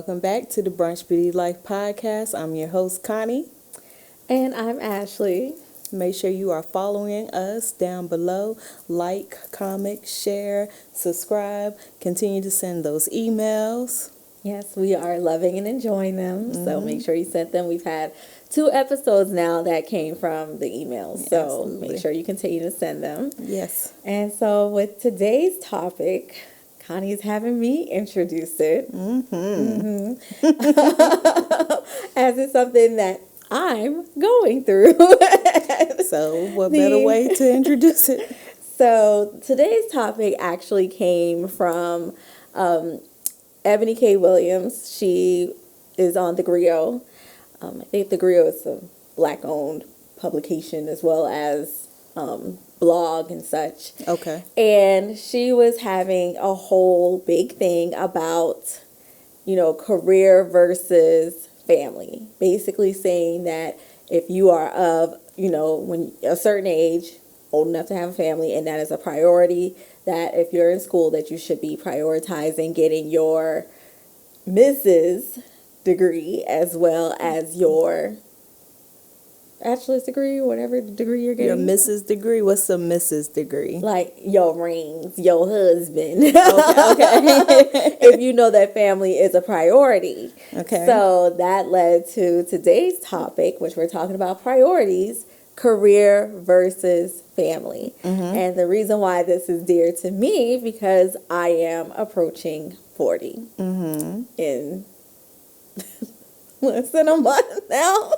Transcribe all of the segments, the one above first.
welcome back to the Brunch Beauty Life podcast. I'm your host, Connie. And I'm Ashley. Make sure you are following us down below. Like, comment, share, subscribe. Continue to send those emails. Yes, we are loving and enjoying them. So make sure you send them. We've had 2 episodes now that came from the emails. Yeah, so absolutely. Make sure you continue to send them. Yes. And so with today's topic, Connie is having me introduce it. As it's something that I'm going through. So what better way to introduce it? So today's topic actually came from Ebony K. Williams. She is on The Griot. I think The Griot is a Black-owned publication as well as blog and such. Okay. And she was having a whole big thing about, career versus family. Basically saying that if you are of, when a certain age, old enough to have a family, and that is a priority, that if you're in school, that you should be prioritizing getting your Mrs. degree as well as your bachelor's degree, whatever degree you're getting. Your Mrs. degree? What's a Mrs. degree? Like your rings, your husband. Okay. If you know that family is a priority. Okay. So that led to today's topic, which we're talking about priorities, career versus family. And the reason why this is dear to me, because I am approaching 40 in less than a month now.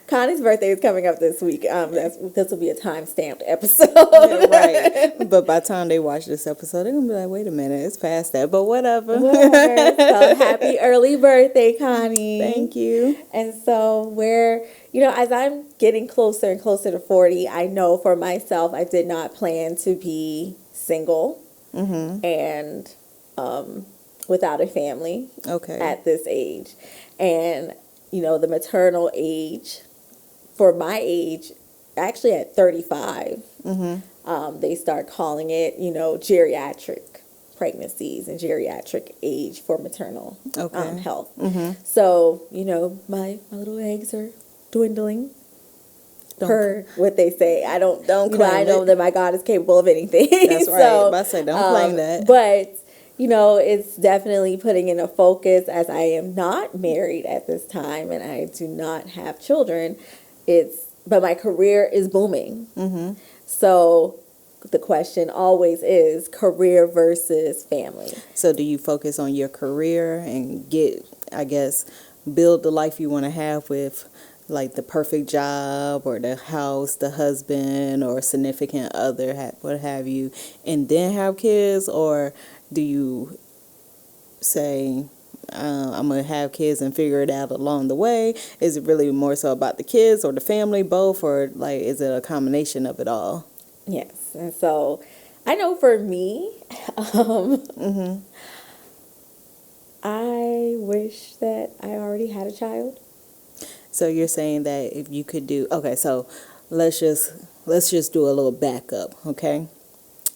Connie's birthday is coming up this week. This will be a time-stamped episode. Right. But by the time they watch this episode, they're going to be like, wait a minute, it's past that. But whatever. So happy early birthday, Connie. Thank you. And so as I'm getting closer and closer to 40, I know for myself, I did not plan to be single and without a family at this age. And, the maternal age, for my age, actually at 35, they start calling it, geriatric pregnancies and geriatric age for maternal health. So, my little eggs are dwindling. Per what they say. I don't I know that my God is capable of anything. That's right. So, I say don't claim that. But it's definitely putting in a focus, as I am not married at this time and I do not have children. But my career is booming. So the question always is career versus family. So do you focus on your career and build the life you want to have with like the perfect job or the house, the husband or significant other, what have you, and then have kids? Or do you say, I'm going to have kids and figure it out along the way? Is it really more so about the kids or the family, both? Or like, is it a combination of it all? Yes. And so I know for me, I wish that I already had a child. So you're saying that if you could do, okay, so let's just do a little backup, okay?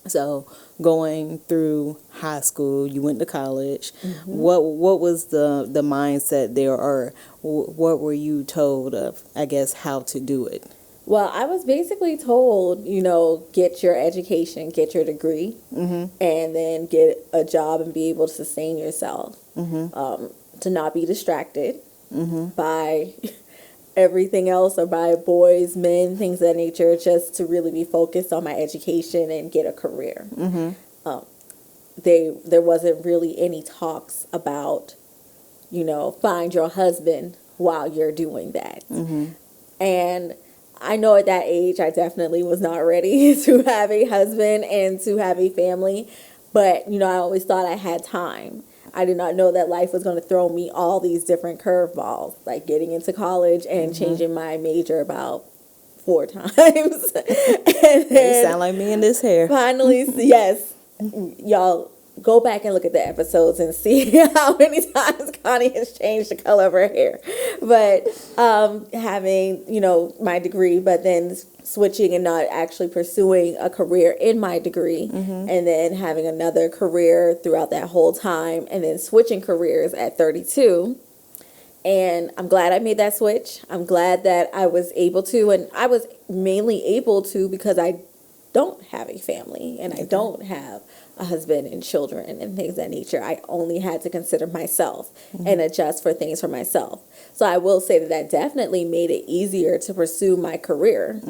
So going through high school, you went to college. What was the mindset there, or what were you told of, how to do it? Well, I was basically told, get your education, get your degree, and then get a job and be able to sustain yourself, to not be distracted by everything else or by boys, men, things of that nature, just to really be focused on my education and get a career. There wasn't really any talks about, find your husband while you're doing that. And I know at that age, I definitely was not ready to have a husband and to have a family. But, I always thought I had time. I did not know that life was going to throw me all these different curveballs, like getting into college and changing my major about 4 times. And then, you sound like me in this hair. Finally, yes, y'all, go back and look at the episodes and see how many times Connie has changed the color of her hair. But having, my degree, but then switching and not actually pursuing a career in my degree, and then having another career throughout that whole time, and then switching careers at 32. And I'm glad I made that switch. I'm glad that I was able to, and I was mainly able to because I don't have a family and I don't have a husband and children and things of that nature. I only had to consider myself and adjust for things for myself. So I will say that definitely made it easier to pursue my career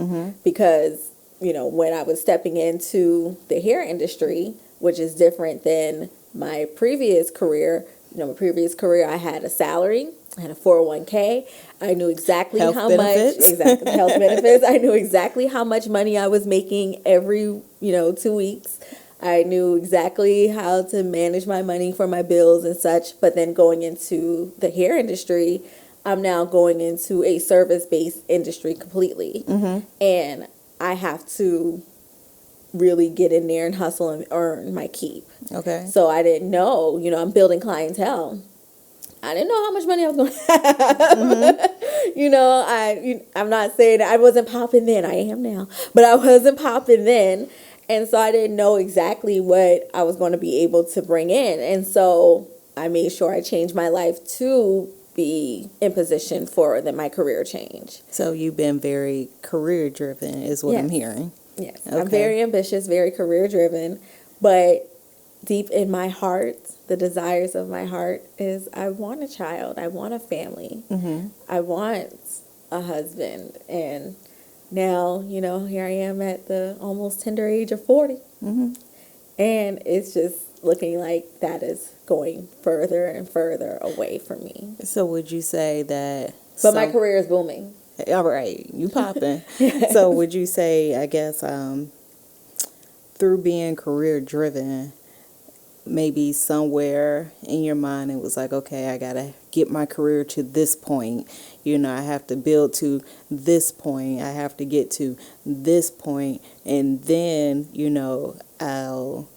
because, when I was stepping into the hair industry, which is different than my previous career, I had a salary. I had a 401k. I knew exactly health how benefits. much, exactly, health benefits. I knew exactly how much money I was making every, 2 weeks. I knew exactly how to manage my money for my bills and such. But then going into the hair industry, I'm now going into a service-based industry completely. And I have to really get in there and hustle and earn my keep. Okay. So I didn't know, I'm building clientele. I didn't know how much money I was going to have. I'm not saying that I wasn't popping then. I am now. But I wasn't popping then. And so I didn't know exactly what I was going to be able to bring in. And so I made sure I changed my life to be in position for my career change. So you've been very career driven is what I'm hearing. Yes. Okay. I'm very ambitious, very career driven. But deep in my heart, the desires of my heart is I want a child. I want a family. I want a husband. And now, here I am at the almost tender age of 40. And it's just looking like that is going further and further away from me. So would you say that... But my career is booming. All right. You popping. So would you say, I guess, through being career driven, maybe somewhere in your mind it was like, okay, I gotta get my career to this point. I have to build to this point. I have to get to this point, and then I'll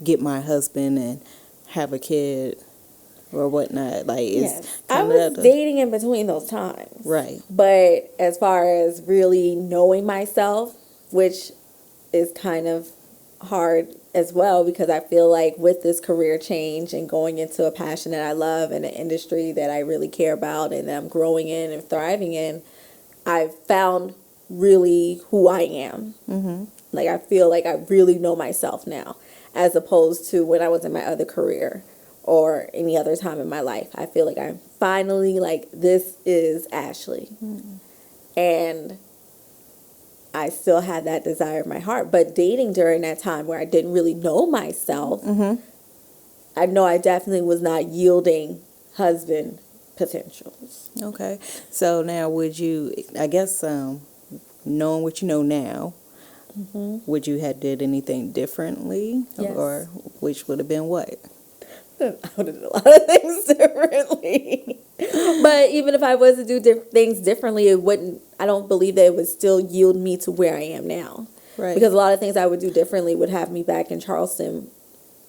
get my husband and have a kid or whatnot. Like, it's I was dating in between those times, right? But as far as really knowing myself, which is kind of hard as well, because I feel like with this career change and going into a passion that I love and an industry that I really care about and that I'm growing in and thriving in, I've found really who I am. Like, I feel like I really know myself now, as opposed to when I was in my other career or any other time in my life. I feel like I'm finally like, this is Ashley. And I still had that desire in my heart. But dating during that time where I didn't really know myself, I know I definitely was not yielding husband potentials. Okay. So now would you, I guess, knowing what you know now, would you have did anything differently? Yes. Or which would have been what? I would have done a lot of things differently. But even if I was to do things differently, it wouldn't, I don't believe that it would still yield me to where I am now. Right. Because a lot of things I would do differently would have me back in Charleston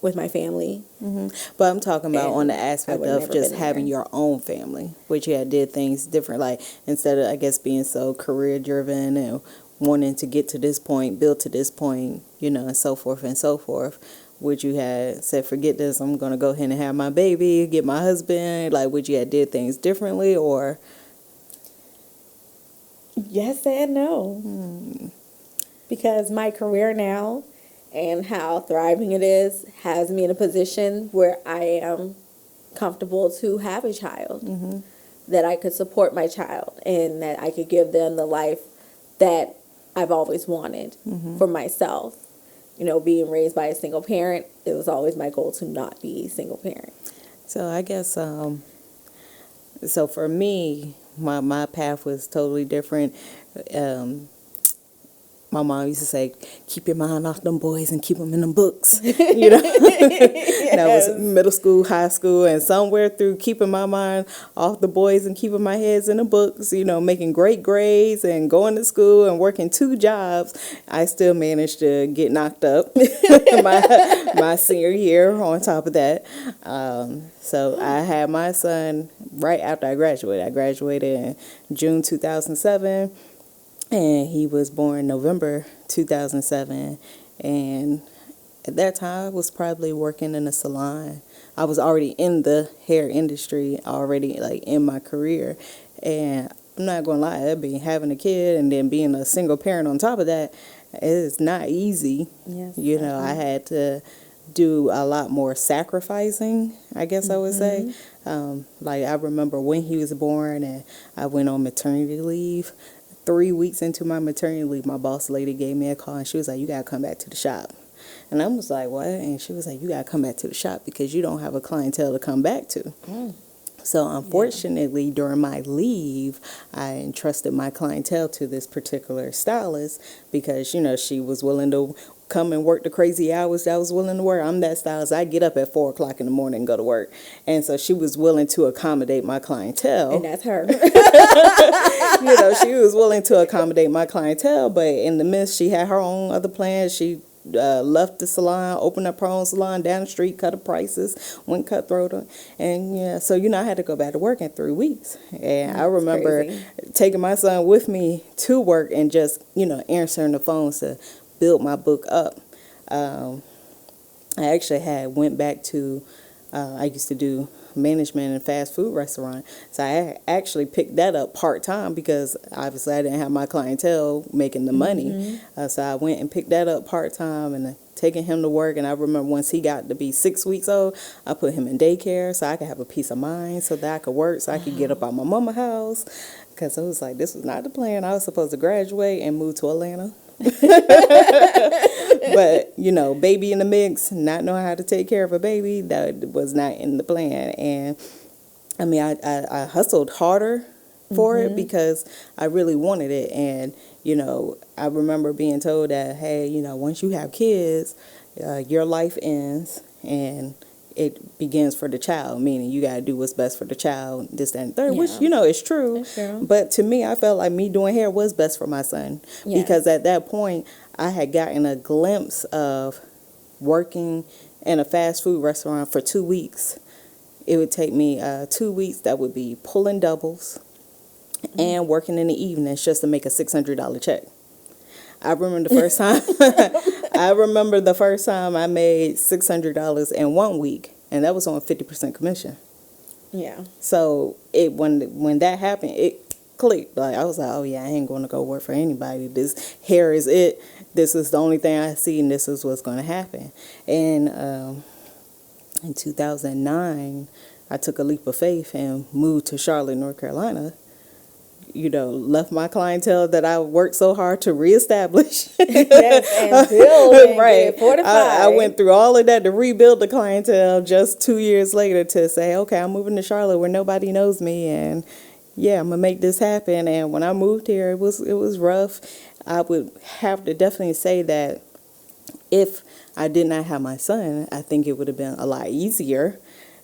with my family. But I'm talking about on the aspect would've of never just been having there. your own family, which you had did things different. Like, instead of, I guess, being so career driven and wanting to get to this point, build to this point, and so forth and so forth. Would you have said, forget this, I'm going to go ahead and have my baby, get my husband? Like, would you have did things differently, or? Yes and no. Because my career now and how thriving it is has me in a position where I am comfortable to have a child, that I could support my child and that I could give them the life that I've always wanted for myself. Being raised by a single parent, it was always my goal to not be a single parent. So I guess, so for me, my path was totally different. my mom used to say, keep your mind off them boys and keep them in them books. You know, Yes. that was middle school, high school, and somewhere through keeping my mind off the boys and keeping my heads in the books, you know, making great grades and going to school and working 2 jobs, I still managed to get knocked up my senior year on top of that. So I had my son right after I graduated. I graduated in June 2007. And he was born November 2007. And at that time, I was probably working in a salon. I was already in the hair industry, already like in my career. And I'm not going to lie, having a kid and then being a single parent on top of that, it's not easy. Yes, you know, I had to do a lot more sacrificing, I guess I would say. Like I remember when he was born and I went on maternity leave. 3 weeks into my maternity leave, my boss lady gave me a call and she was like, you got to come back to the shop. And I was like, what? And she was like, you got to come back to the shop because you don't have a clientele to come back to. So unfortunately, during my leave, I entrusted my clientele to this particular stylist because, you know, she was willing to come and work the crazy hours that I was willing to work. I'm that stylist. I get up at 4 o'clock in the morning and go to work. And so she was willing to accommodate my clientele. And that's her. You know, she was willing to accommodate my clientele, but in the midst, she had her own other plans. She left the salon, opened up her own salon down the street, cut her prices, went cutthroat. And yeah, so, you know, I had to go back to work in 3 weeks. And I remember taking my son with me to work and just, you know, answering the phones to build my book up. I actually went back to, I used to do management in a fast food restaurant. So I actually picked that up part-time because obviously I didn't have my clientele making the money. So I went and picked that up part-time and taking him to work. And I remember once he got to be 6 weeks old, I put him in daycare so I could have a peace of mind so that I could work, so I could get up out my mama's house. Because I was like, this was not the plan. I was supposed to graduate and move to Atlanta. But, you know, baby in the mix, not knowing how to take care of a baby, that was not in the plan. And I mean, I hustled harder for it because I really wanted it. And, you know, I remember being told that, hey, you know, once you have kids, your life ends and it begins for the child, meaning you got to do what's best for the child, this, that, and third, which, you know, is true. But to me, I felt like me doing hair was best for my son because at that point, I had gotten a glimpse of working in a fast food restaurant for 2 weeks. It would take me 2 weeks that would be pulling doubles and working in the evenings just to make a $600 check. I remember the first time I made $600 in 1 week, and that was on 50% commission. Yeah. So when that happened, it clicked. Like I was like, oh yeah, I ain't going to go work for anybody. This hair is it. This is the only thing I see, and this is what's going to happen. And in 2009, I took a leap of faith and moved to Charlotte, North Carolina. You know, left my clientele that I worked so hard to reestablish. Yes, and build and right. fortify. I went through all of that to rebuild the clientele just 2 years later to say, okay, I'm moving to Charlotte where nobody knows me, and yeah, I'm gonna make this happen. And when I moved here, it was rough. I would have to definitely say that if I did not have my son, I think it would have been a lot easier.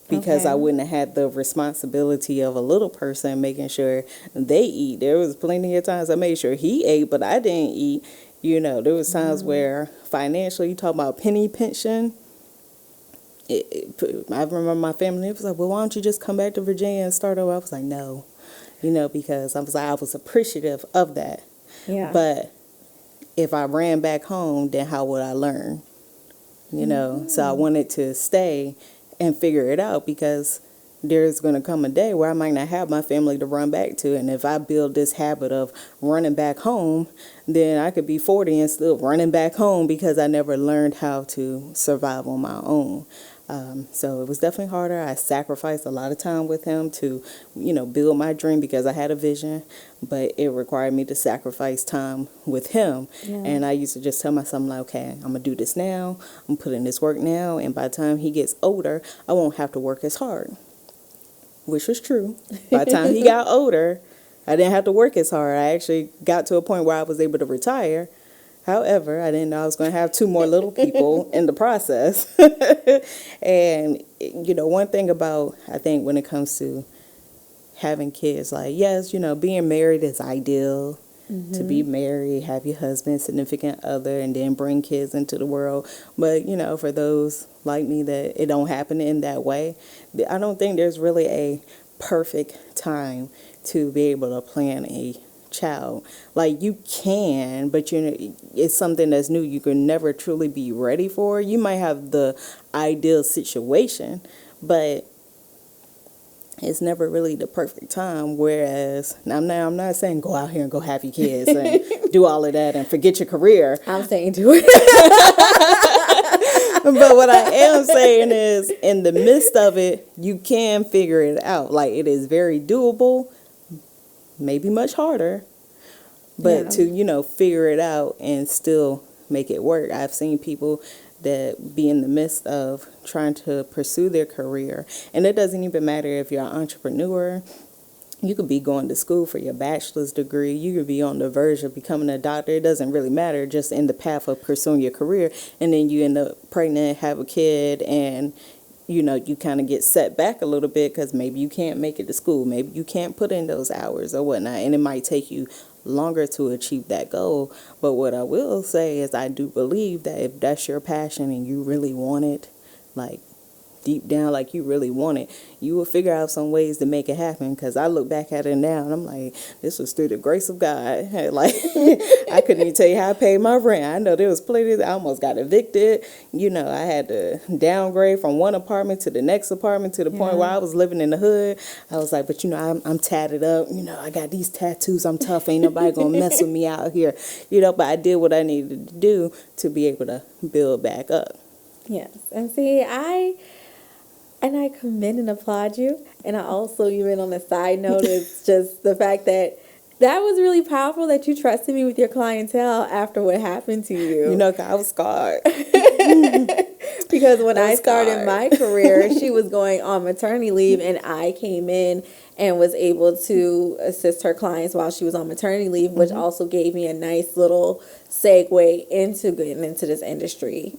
Because I wouldn't have had the responsibility of a little person making sure they eat. There was plenty of times I made sure he ate, but I didn't eat. You know, there was times where financially, you talk about penny pinching. I remember my family was like, well, why don't you just come back to Virginia and start over? I was like, no, you know, because I was appreciative of that. Yeah. But if I ran back home, then how would I learn? You know, so I wanted to stay and figure it out because there's going to come a day where I might not have my family to run back to. And if I build this habit of running back home, then I could be 40 and still running back home because I never learned how to survive on my own. So it was definitely harder. I sacrificed a lot of time with him to, you know, build my dream because I had a vision, but it required me to sacrifice time with him. Yeah. And I used to just tell myself, like, okay, I'm going to do this now. I'm putting in this work now. And by the time he gets older, I won't have to work as hard, which was true. By the time he got older, I didn't have to work as hard. I actually got to a point where I was able to retire However, I didn't know I was going to have two more little people in the process. And, one thing about, I think when it comes to having kids, like, yes, being married is ideal. To be married, have your husband, significant other, and then bring kids into the world. But, for those like me that it don't happen in that way, I don't think there's really a perfect time to be able to plan a child. Like, you can, but it's something that's new. You can never truly be ready for. You might have the ideal situation, but it's never really the perfect time. Whereas I'm not saying go out here and go have your kids and do all of that and forget your career. I'm saying do it. But what I am saying is, in the midst of it, you can figure it out. Like, it is very doable, maybe much harder, but to figure it out and still make it work. I've seen people that be in the midst of trying to pursue their career. And it doesn't even matter if you're an entrepreneur. You could be going to school for your bachelor's degree. You could be on the verge of becoming a doctor. It doesn't really matter, just in the path of pursuing your career. And then you end up pregnant, have a kid, and you kind of get set back a little bit because maybe you can't make it to school. Maybe you can't put in those hours or whatnot. And it might take you longer to achieve that goal. But what I will say is, I do believe that if that's your passion and you really want it, like deep down, like you really want it, you will figure out some ways to make it happen. Because I look back at it now and I'm like, this was through the grace of God. Like, I couldn't even tell you how I paid my rent. I know there was plenty I almost got evicted. I had to downgrade from one apartment to the next apartment, to the point where I was living in the hood. I was like, but I'm tatted up. I got these tattoos. I'm tough. Ain't nobody gonna mess with me out here. But I did what I needed to do to be able to build back up. Yes. And see, I commend and applaud you. And I also, even on a side note, it's just the fact that was really powerful that you trusted me with your clientele after what happened to you. I was scarred. Because when I started my career, she was going on maternity leave, and I came in and was able to assist her clients while she was on maternity leave, which also gave me a nice little segue into getting into this industry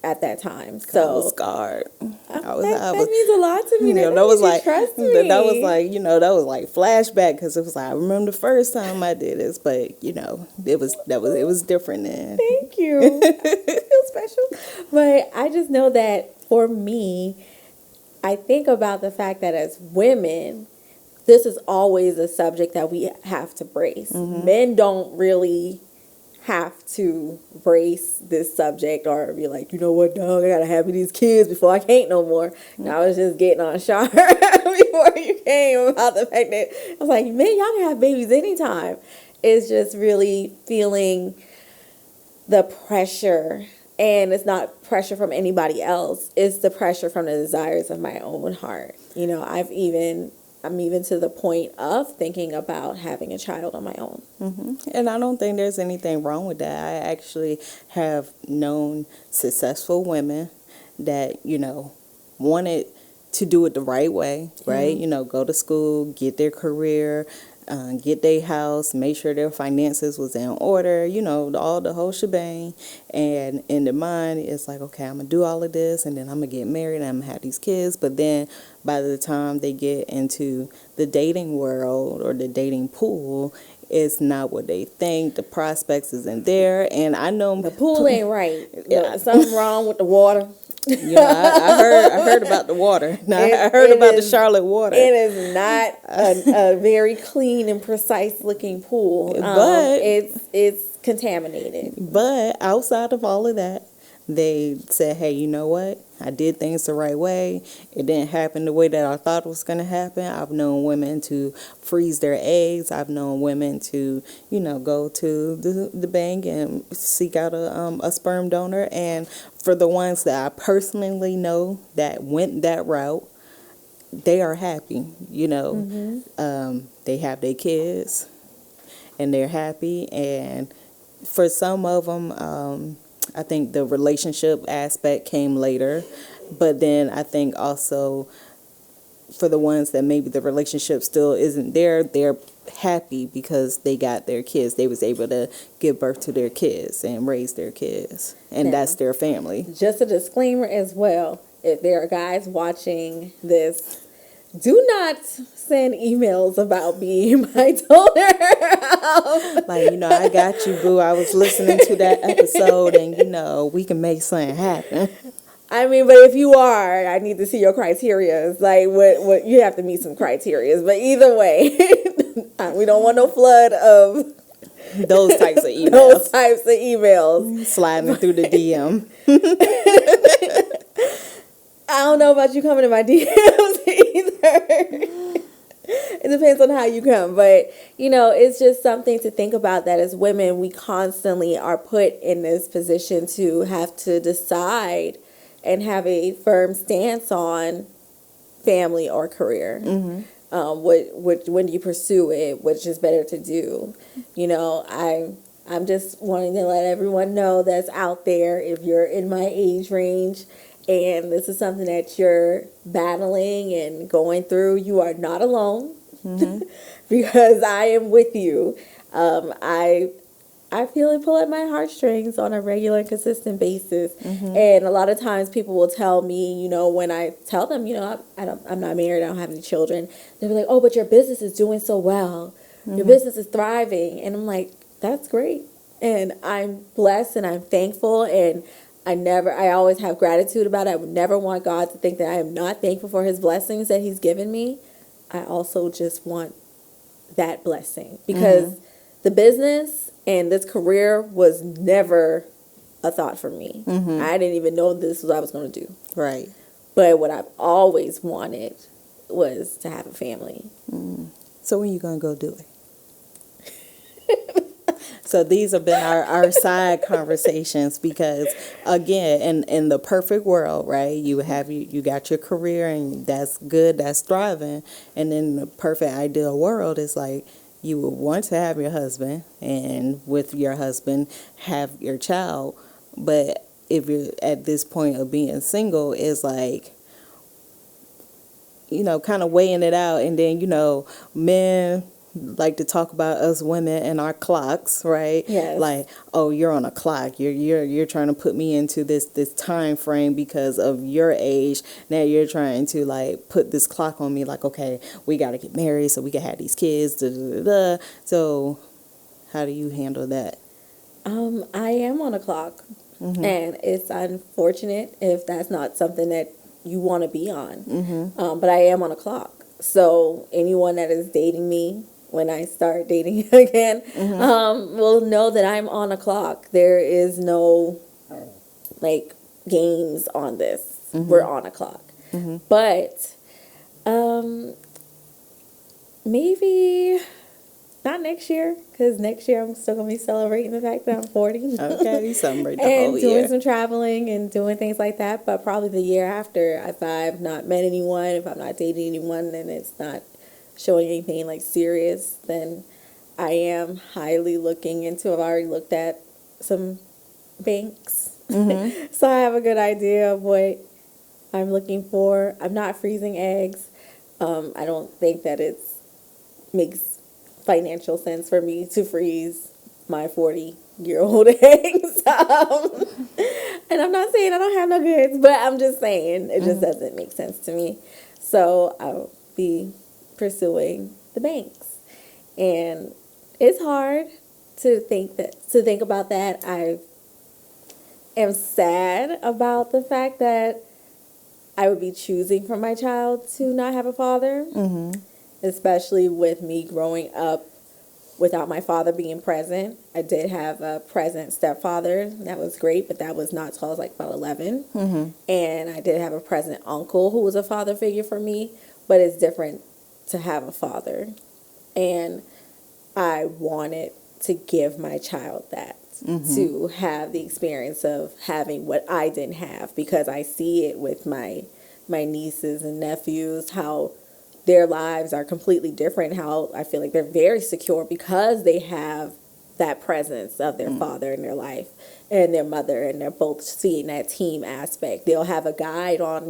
at that time. So I was scarred. That means a lot to me. That was like, trust me. That was like, that was like flashback, because it was like, I remember the first time I did this, but it was different then. Thank you. I feel special. But I just know that for me, I think about the fact that as women, this is always a subject that we have to brace. Men don't really have to brace this subject or be like, you know what, dog, I gotta have these kids before I can't no more. And I was just getting on sharp before you came about the fact that I was like, man, y'all can have babies anytime. It's just really feeling the pressure. And it's not pressure from anybody else. It's the pressure from the desires of my own heart. I'm even to the point of thinking about having a child on my own. And I don't think there's anything wrong with that. I actually have known successful women that, wanted to do it the right way, right? Go to school, get their career, get their house, make sure their finances was in order, all the whole shebang. And in their mind, it's like, okay, I'm going to do all of this, and then I'm going to get married, and I'm going to have these kids. But then by the time they get into the dating world or the dating pool, it's not what they think. The prospects isn't there. And I know the pool ain't right. Yeah. Something wrong with the water. I heard about the water. I heard about the Charlotte water. It is not a very clean and precise looking pool. But it's contaminated. But outside of all of that, they said, hey, you know what? I did things the right way. It didn't happen the way that I thought it was going to happen. I've known women to freeze their eggs. I've known women to, go to the bank and seek out a sperm donor. And for the ones that I personally know that went that route, they are happy. They have their kids and they're happy. And for some of them, I think the relationship aspect came later, but then I think also for the ones that maybe the relationship still isn't there, they're happy because they got their kids. They was able to give birth to their kids and raise their kids, and that's their family. Just a disclaimer as well, if there are guys watching this, do not send emails about being my donor. Like, I got you, boo. I was listening to that episode, and we can make something happen. I mean, but if you are, I need to see your criteria. It's like what you have to meet some criteria. But either way, we don't want no flood of those types of emails sliding through the DM. I don't know about you coming in my DMs either. It depends on how you come, but it's just something to think about, that as women we constantly are put in this position to have to decide and have a firm stance on family or career. Mm-hmm. When do you pursue it? Which is better to do? I'm just wanting to let everyone know that's out there, if you're in my age range and this is something that you're battling and going through, you are not alone. Mm-hmm. Because I am with you. I feel it pull at my heartstrings on a regular and consistent basis. Mm-hmm. And a lot of times people will tell me, when I tell them, I'm not married, I don't have any children. They'll be like, oh, but your business is doing so well. Mm-hmm. Your business is thriving. And I'm like, that's great. And I'm blessed and I'm thankful. And I always have gratitude about it. I would never want God to think that I am not thankful for his blessings that he's given me. I also just want that blessing because the business and this career was never a thought for me. Mm-hmm. I didn't even know this was what I was going to do. Right. But what I've always wanted was to have a family. Mm. So when you going to go do it? So these have been our side conversations because, again, in the perfect world, right, you got your career and that's good, that's thriving. And in the perfect ideal world, it's like you would want to have your husband and with your husband have your child. But if you're at this point of being single, it's like, kind of weighing it out. And then, men like to talk about us women and our clocks, right? Yes. Like, oh, you're on a clock. You're trying to put me into this time frame because of your age. Now you're trying to like put this clock on me. Like, okay, we got to get married so we can have these kids. Da, da, da, da. So, how do you handle that? I am on a clock, and it's unfortunate if that's not something that you want to be on. Mm-hmm. But I am on a clock. So anyone that is dating me, when I start dating again, will know that I'm on a clock. There is no, games on this. Mm-hmm. We're on a clock. Mm-hmm. But maybe not next year, because next year I'm still going to be celebrating the fact that I'm 40. Okay, celebrate the and whole year. Doing some traveling and doing things like that. But probably the year after, if I've not met anyone, if I'm not dating anyone, and it's not showing anything like serious, then I am highly looking into, I've already looked at some banks. Mm-hmm. So I have a good idea of what I'm looking for. I'm not freezing eggs. I don't think that makes financial sense for me to freeze my 40-year-old eggs. And I'm not saying I don't have no goods, but I'm just saying it just doesn't make sense to me. So I'll be pursuing the banks. And it's hard to think about that. I am sad about the fact that I would be choosing for my child to not have a father, especially with me growing up without my father being present. I did have a present stepfather. That was great, but that was not till I was like about 11. Mm-hmm. And I did have a present uncle who was a father figure for me, but it's different to have a father. And I wanted to give my child that, to have the experience of having what I didn't have, because I see it with my nieces and nephews, how their lives are completely different, how I feel like they're very secure because they have that presence of their father in their life and their mother, and they're both seeing that team aspect. They'll have a guide on,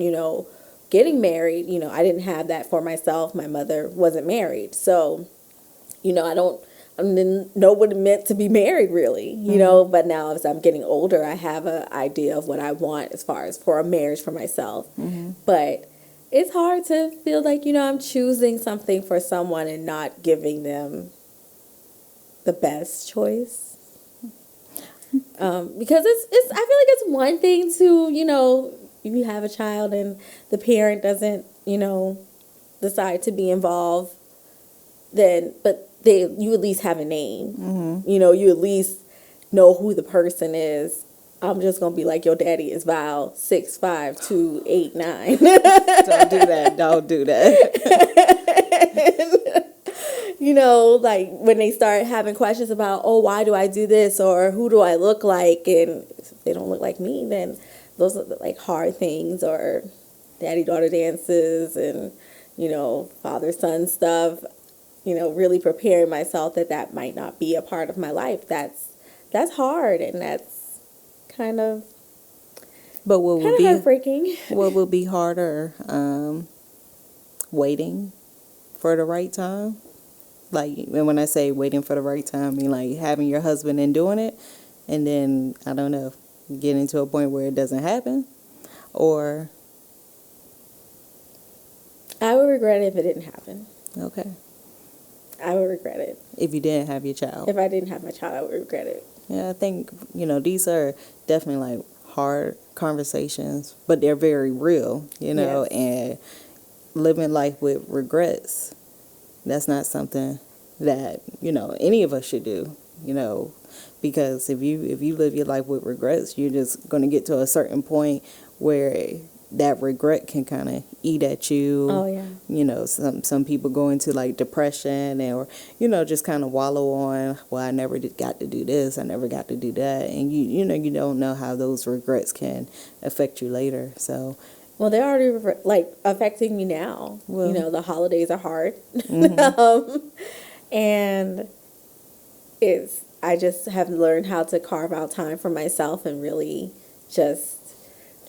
getting married. I didn't have that for myself. My mother wasn't married. So, I didn't know what it meant to be married, really, but now as I'm getting older, I have an idea of what I want as far as for a marriage for myself. But it's hard to feel like, I'm choosing something for someone and not giving them the best choice. Because I feel like it's one thing to, if you have a child and the parent doesn't, decide to be involved, but you at least have a name. You at least know who the person is. I'm just going to be like, your daddy is Val, 6'5", 2'8", 9". Don't do that. Like when they start having questions about, oh, why do I do this? Or who do I look like? And if they don't look like me, then those are like hard things, or daddy-daughter dances and, father-son stuff. Really preparing myself that might not be a part of my life. That's hard, and that's kind of heartbreaking. What would be harder? Waiting for the right time. Like, and when I say waiting for the right time, I mean like having your husband and doing it, and then I don't know, getting to a point where it doesn't happen, or I would regret it if it didn't happen. Okay. I would regret it. If you didn't have your child. If I didn't have my child, I would regret it. Yeah, I think, these are definitely like hard conversations, but they're very real, Yes. And living life with regrets, that's not something that, any of us should do, because if you live your life with regrets, you're just going to get to a certain point where that regret can kind of eat at you. Oh, yeah. Some people go into like depression or, just kind of wallow on, well, I never got to do this, I never got to do that. And you don't know how those regrets can affect you later. So, well, they're already like affecting me now. Well, the holidays are hard. Mm-hmm. And I just have learned how to carve out time for myself and really just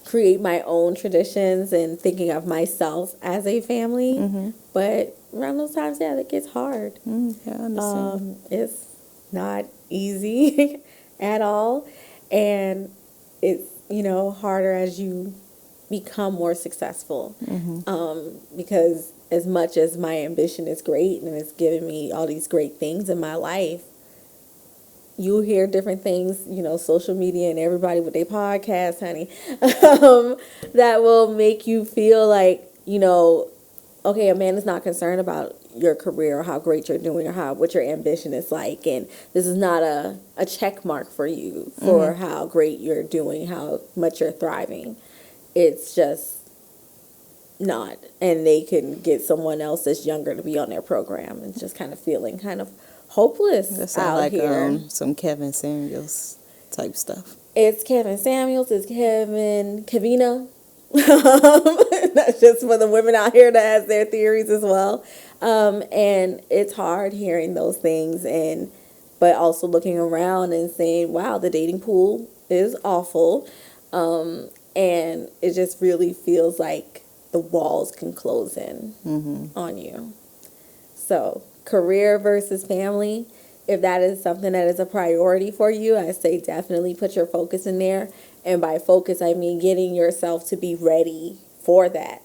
create my own traditions and thinking of myself as a family. Mm-hmm. But around those times, yeah, it gets hard. Yeah, I understand. It's not easy at all. And it's, harder as you become more successful. Mm-hmm. Because as much as my ambition is great and it's given me all these great things in my life, you hear different things, social media and everybody with their podcasts, honey, that will make you feel like, okay, a man is not concerned about your career or how great you're doing or what your ambition is like. And this is not a check mark for you for Mm-hmm. how great you're doing, how much you're thriving. It's just not. And they can get someone else that's younger to be on their program and just kind of feeling kind of hopeless That sounds out like here. some Kevin Samuels type stuff. It's Kevin Samuels, it's Kavina. That's just for the women out here that has their theories as well. And it's hard hearing those things, but also looking around and saying, wow, the dating pool is awful. And it just really feels like the walls can close in on you. So career versus family, if that is something that is a priority for you, I say definitely put your focus in there. And by focus, I mean getting yourself to be ready for that.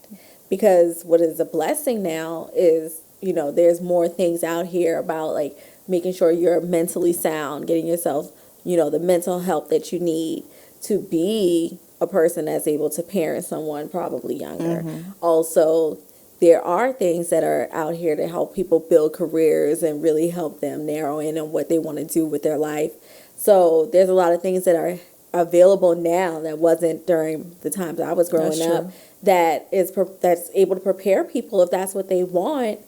Because what is a blessing now is, there's more things out here about like making sure you're mentally sound, getting yourself, the mental help that you need to be a person that's able to parent someone probably younger. Also, there are things that are out here to help people build careers and really help them narrow in on what they want to do with their life. So there's a lot of things that are available now that wasn't during the times I was growing up that's able to prepare people, if that's what they want,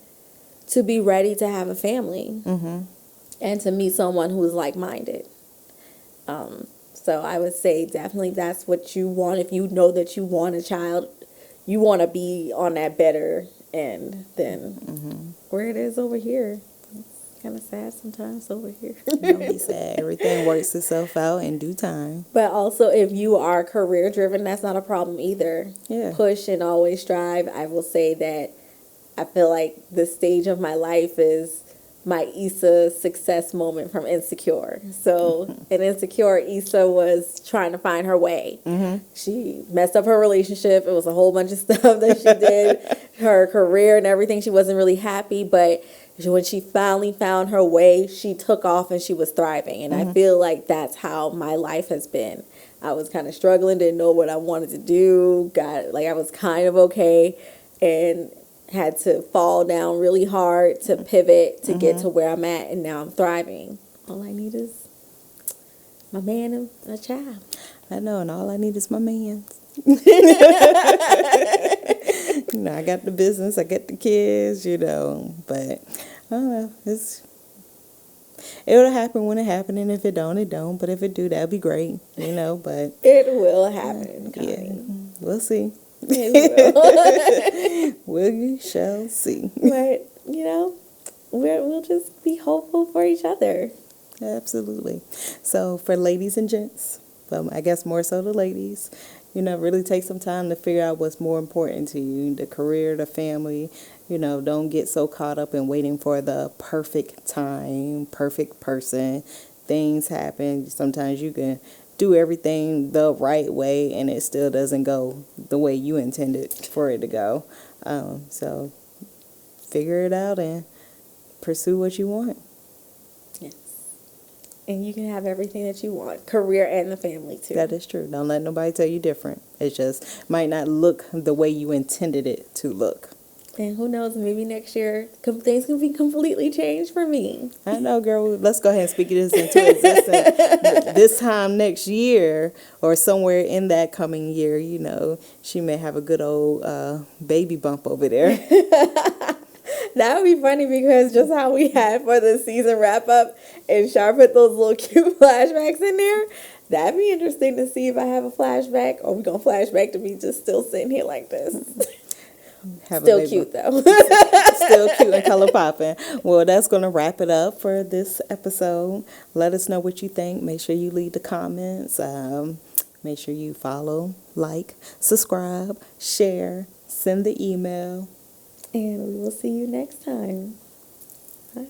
to be ready to have a family and to meet someone who's like-minded. So I would say definitely that's what you want. If you know that you want a child, you want to be on that better end than where it is over here. It's kind of sad sometimes over here. Don't be sad. Everything works itself out in due time. But also, if you are career driven, that's not a problem either. Yeah. Push and always strive. I will say that I feel like the stage of my life is my Issa success moment from Insecure. So in Insecure, Issa was trying to find her way. She messed up her relationship. It was a whole bunch of stuff that she did. Her career and everything, she wasn't really happy. But when she finally found her way, she took off and she was thriving. And I feel like that's how my life has been. I was kind of struggling, didn't know what I wanted to do. I was kind of okay. And had to fall down really hard to pivot to get to where I'm at, and now I'm thriving. All I need is my man and a child. I know, and all I need is my man. I got the business, I got the kids, but I don't know, it'll happen when it happens, and if it don't, it don't. But if it do, that'd be great, but it will happen, Connie. Yeah, we'll see. It will. We shall see. But, we'll just be hopeful for each other. Absolutely. So for ladies and gents, I guess more so the ladies, really take some time to figure out what's more important to you, the career, the family. Don't get so caught up in waiting for the perfect time, perfect person. Things happen. Sometimes you can do everything the right way and it still doesn't go the way you intended for it to go. So figure it out and pursue what you want. Yes. And you can have everything that you want, career and the family too. That is true. Don't let nobody tell you different. It just might not look the way you intended it to look. And who knows, maybe next year things can be completely changed for me. I know, girl. Let's go ahead and speak this into existence. This time next year or somewhere in that coming year, she may have a good old baby bump over there. That would be funny because just how we had for the season wrap up and Shar put those little cute flashbacks in there. That'd be interesting to see if I have a flashback or we gonna flashback to me just still sitting here like this. Still cute though. Still cute and color popping. Well, that's going to wrap it up for this episode. Let us know what you think. Make sure you leave the comments. Make sure you follow, like, subscribe, share, send the email. And we will see you next time. Bye.